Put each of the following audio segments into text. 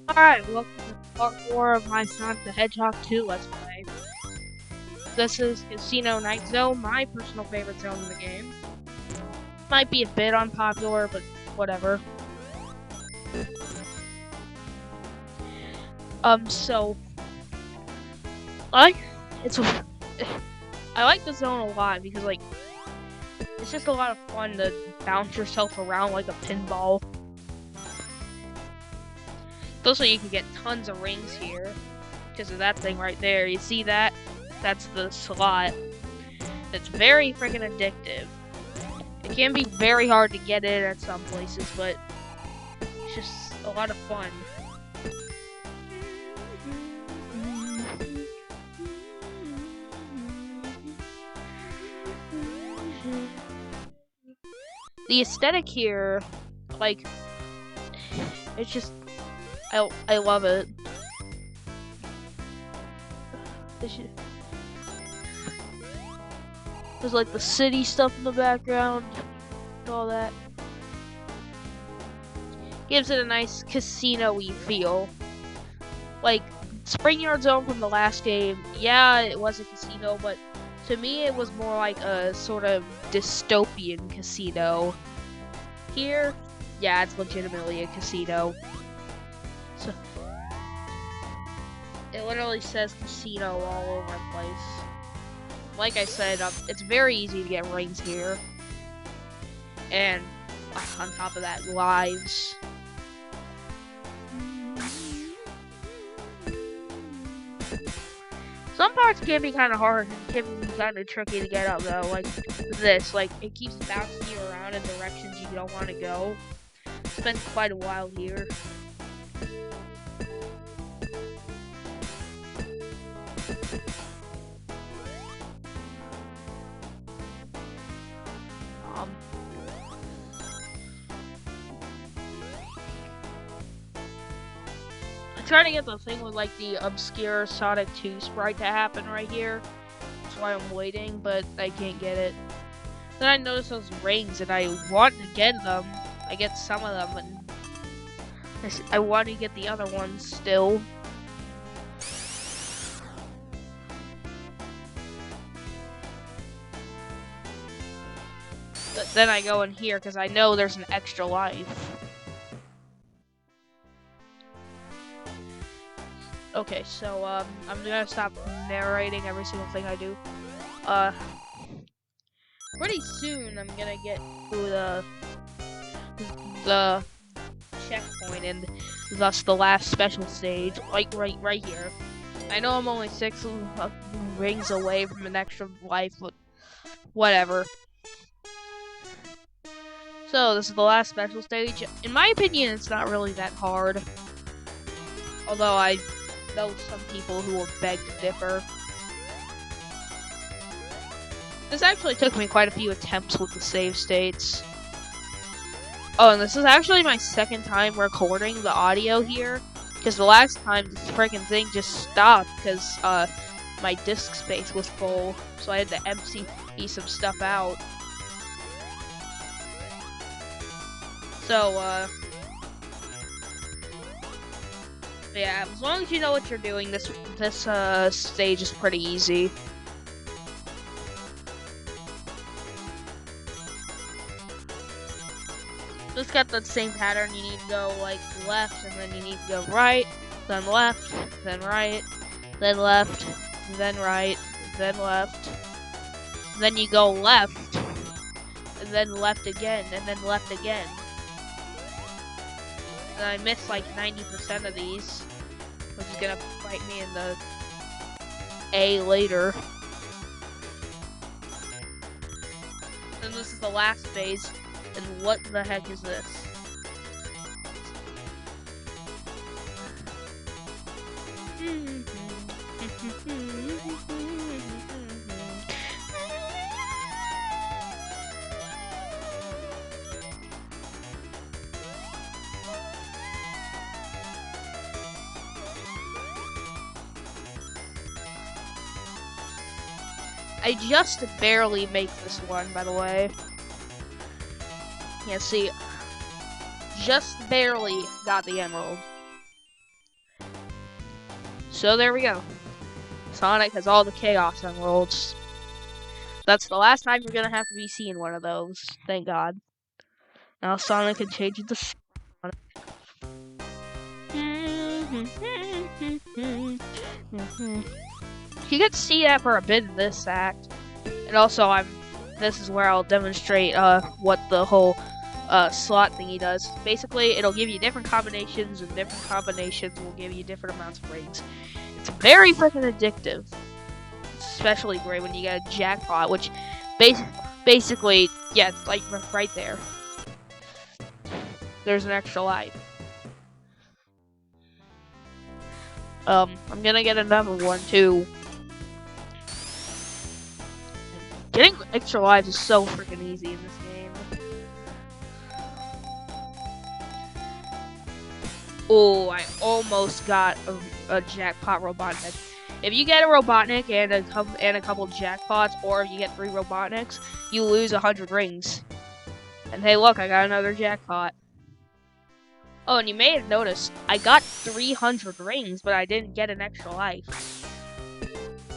Alright, welcome to part 4 of my Sonic the Hedgehog 2 Let's Play. This is Casino Night Zone, my personal favorite zone in the game. Might be a bit unpopular, but whatever. So I like the zone a lot because it's just a lot of fun to bounce yourself around like a pinball. Also, you can get tons of rings here because of that thing right there. You see that? That's the slot. It's very freaking addictive. It can be very hard to get in at some places, but it's just a lot of fun. The aesthetic here, it's just, I love it. There's like the city stuff in the background, and all that. Gives it a nice casino-y feel. Like, Spring Yard Zone from the last game, yeah, it was a casino, but to me it was more like a sort of dystopian casino. Here, yeah, it's legitimately a casino. So, it literally says casino all over the place. Like I said, it's very easy to get rings here. And on top of that, lives. Some parts can be kind of hard and can be kind of tricky to get up though, like this. Like, it keeps bouncing you around in directions you don't want to go. Spent quite a while here. I'm trying to get the thing with like the obscure Sonic 2 sprite to happen right here. That's why I'm waiting, but I can't get it. Then I noticed those rings and I want to get them. I get some of them, and I want to get the other ones still. But then I go in here because I know there's an extra life. Okay, so I'm gonna stop narrating every single thing I do. Pretty soon I'm gonna get to the checkpoint and thus the last special stage, like right here. I know I'm only 6 rings away from an extra life, but whatever. So this is the last special stage. In my opinion, it's not really that hard. Although I know some people who will beg to differ. This actually took me quite a few attempts with the save states. Oh, and this is actually my second time recording the audio here, because the last time this freaking thing just stopped because my disk space was full, so I had to empty some stuff out. So, yeah, as long as you know what you're doing, this stage is pretty easy. Just got the same pattern. You need to go like left, and then you need to go right, then left, then right, then left, then right, then left. Then you go left, and then left again, and then left again. And I missed like 90% of these, which is gonna bite me in the A later. And this is the last phase, and what the heck is this? I just barely make this one, by the way. Yeah, see, just barely got the emerald. So there we go. Sonic has all the Chaos Emeralds. That's the last time you're gonna have to be seeing one of those. Thank God. Now Sonic can change into Sonic. You get to see that for a bit in this act. And also, this is where I'll demonstrate what the whole slot thingy does. Basically, it'll give you different combinations, and different combinations will give you different amounts of rings. It's very freaking addictive. Especially great when you get a jackpot, which basically, yeah, like right there. There's an extra life. I'm gonna get another one too. Getting extra lives is so freaking easy in this game. Oh, I almost got a jackpot Robotnik. If you get a Robotnik and a couple jackpots, or if you get 3 Robotniks, you lose 100 rings. And hey, look, I got another jackpot. Oh, and you may have noticed, I got 300 rings, but I didn't get an extra life.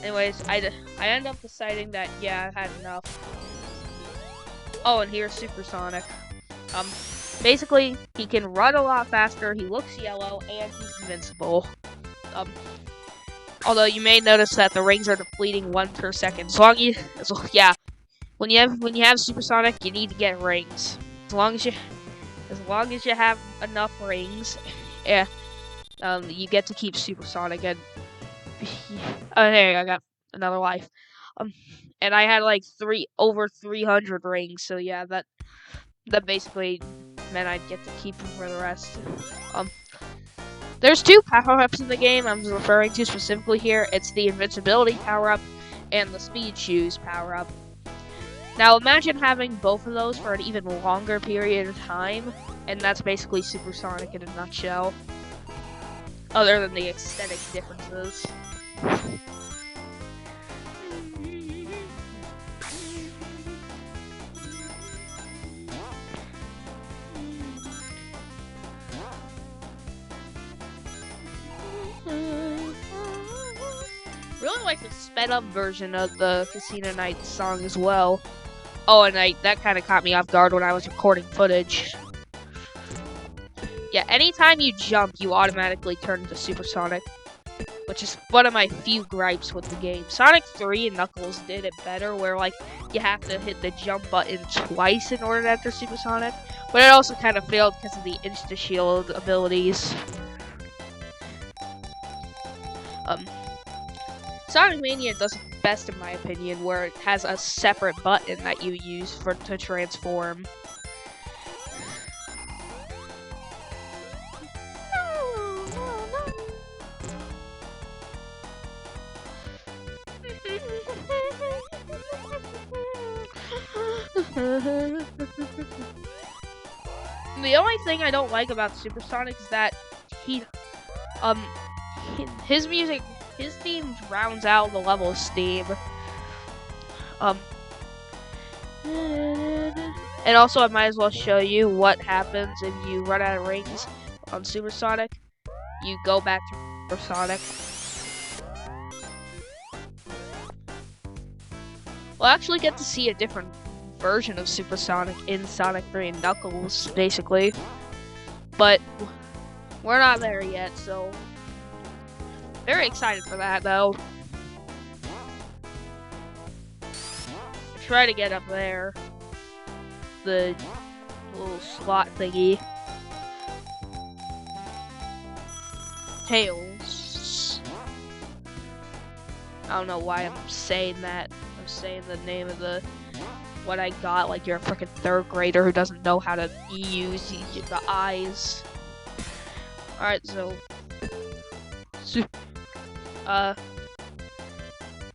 Anyways, I end up deciding that, yeah, I had enough. Oh, and here's Supersonic. Basically, he can run a lot faster, he looks yellow, and he's invincible. Although you may notice that the rings are depleting 1 per second. When you have Supersonic, you need to get rings. As long as you have enough rings, yeah, you get to keep Supersonic. And oh, hey, I got another life. And I had like over 300 rings. So yeah, that basically meant I'd get to keep them for the rest. There's 2 power-ups in the game I'm referring to specifically here. It's the invincibility power-up and the speed shoes power-up. Now imagine having both of those for an even longer period of time, and that's basically Supersonic in a nutshell. Other than the aesthetic differences. Really like the sped up version of the Casino Night song as well. Oh, and that kind of caught me off guard when I was recording footage. Yeah, anytime you jump, you automatically turn into Supersonic, which is one of my few gripes with the game. Sonic 3 and Knuckles did it better, where like you have to hit the jump button twice in order to enter Supersonic, but it also kind of failed because of the insta-shield abilities. Sonic Mania does it best in my opinion, where it has a separate button that you use to transform. The only thing I don't like about Supersonic is that his music, his theme rounds out the level's theme. And also I might as well show you what happens if you run out of rings on Supersonic. You go back to Supersonic. We'll actually get to see a different version of Supersonic in Sonic 3 and Knuckles, basically. But we're not there yet, so very excited for that, though. Try to get up there. The little slot thingy. Tails. I don't know why I'm saying that. I'm saying the name of what I got like you're a freaking 3rd grader who doesn't know how to use the eyes. Alright, so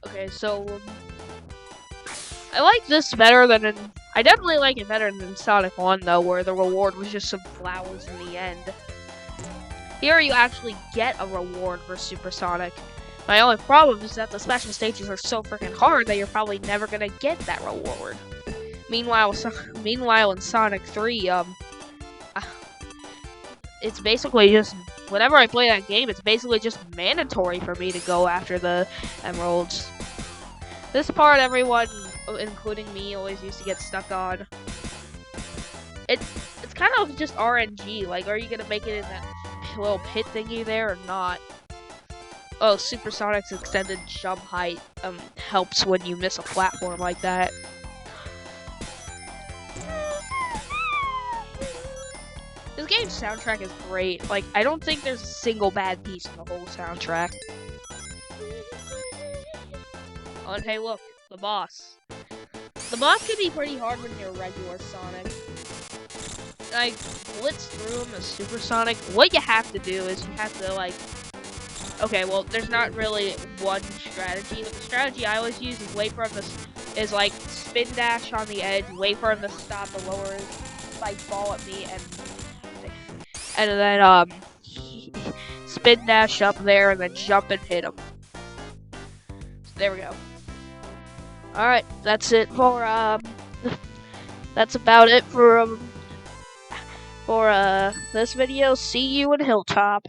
okay, so I like this better than I definitely like it better than Sonic 1 though, where the reward was just some flowers in the end. Here you actually get a reward for Supersonic. My only problem is that the special stages are so freaking hard that you're probably never gonna get that reward. Meanwhile in Sonic 3, it's basically just whenever I play that game, it's basically just mandatory for me to go after the emeralds. This part, everyone, including me, always used to get stuck on. It's kind of just RNG. Like, are you gonna make it in that little pit thingy there or not? Oh, Supersonic's extended jump height helps when you miss a platform like that. This game's soundtrack is great. Like, I don't think there's a single bad piece in the whole soundtrack. Oh, and hey, look, the boss. The boss can be pretty hard when you're regular Sonic. I blitz through him as Supersonic. What you have to do is you have to, like... Okay, well, there's not really one strategy, but the strategy I always use is wait for him to... is, like, spin dash on the edge, wait for him to stop the lower spike ball at me, and then, spin dash up there, and then jump and hit him. So there we go. Alright, that's it for, that's about it for this video. See you in Hilltop.